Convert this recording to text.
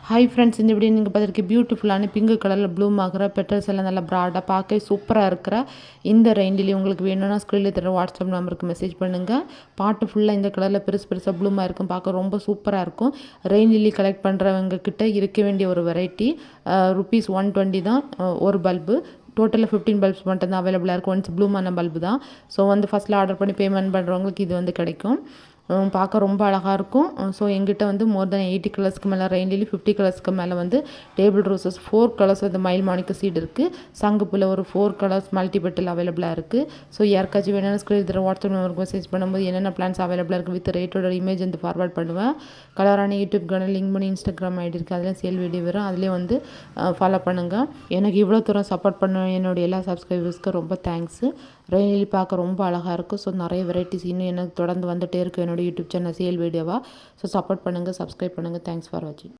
Hi friends, இந்த video நீங்கள் பார்த்துருக்கு பியூட்டிஃபுல்லான பிங்க் கலரில் ப்ளூம் ஆகிற பெட்டல்ஸ் எல்லாம் நல்லா ப்ராடாக பார்க்க சூப்பராக இருக்கிற இந்த ரெயின்டிலி உங்களுக்கு வேணும்னா ஸ்க்ரீனில் தர வாட்ஸ்அப் நம்பருக்கு மெசேஜ் பண்ணுங்கள். பாட்டு ஃபுல்லாக இந்த கலரில் பெருசு பெருசாக ப்ளூமாக இருக்கும், பார்க்க ரொம்ப சூப்பராக இருக்கும். ரெயின்டிலி கலெக்ட் பண்ணுறவங்க கிட்ட இருக்க வேண்டிய ஒரு வெரைட்டி. ருபீஸ் 120 தான் ஒரு பல்பு. டோட்டலாக 15 பல்ப்ஸ் மட்டும் தான் அவைலபிளாக இருக்கும். ஒன்ஸ் ப்ளூமான பல்பு தான். ஸோ ஃபஸ்ட்டில் ஆர்டர் பண்ணி பேமெண்ட் பண்ணுறவங்களுக்கு இது கிடைக்கும். பார்க்க ரொம்ப அழகாக இருக்கும். ஸோ எங்கிட்ட மோர் தென் 80 கலர்ஸ்க்கு மேலே ரெயின்டிலி 50 கலர்ஸ்க்கு மேலே டேபிள் ரோசஸ் 4 கலர்ஸ் மயில் மாணிக்க சீடு இருக்குது. சங்குப்பூவில் ஒரு 4 கலர்ஸ் மல்டி பெட்டல் அவைலபிளாக இருக்குது. ஸோ யாருக்காச்சும் வேணும்னா ஸ்க்ரீன் தர வாட்ஸ்அப் நம்பருக்கு மெசேஜ் பண்ணும்போது என்னென்ன பிளான்ஸ் அவைலபிளாக இருக்குது வித் ரேட்டோட இமேஜ் ஃபார்வர்ட் பண்ணுவேன். கலரான யூடியூப் சேனல் லிங்க் பண்ணி இன்ஸ்டாகிராம் ஐடி இருக்குது, அதில் சேல் வீடியோ வரும், அதிலே ஃபாலோ பண்ணுங்கள். எனக்கு இவ்வளோ தூரம் சப்போர்ட் பண்ண என்னோடய எல்லா சப்ஸ்கிரைபர்ஸ்க்கு ரொம்ப தேங்க்ஸு. ரெயின்டிலி பார்க்க ரொம்ப அழகாக இருக்கும். ஸோ நிறைய வெரைட்டிஸ் இன்னும் எனக்கு தொடர்ந்து வந்துகிட்டே இருக்கும் என்னோடய யூடியூப் சேனல் சேல் வீடியோவாக. ஸோ சப்போர்ட் பண்ணுங்கள், சப்ஸ்கிரைப் பண்ணுங்கள். தேங்க்ஸ் ஃபார் வாட்சிங்.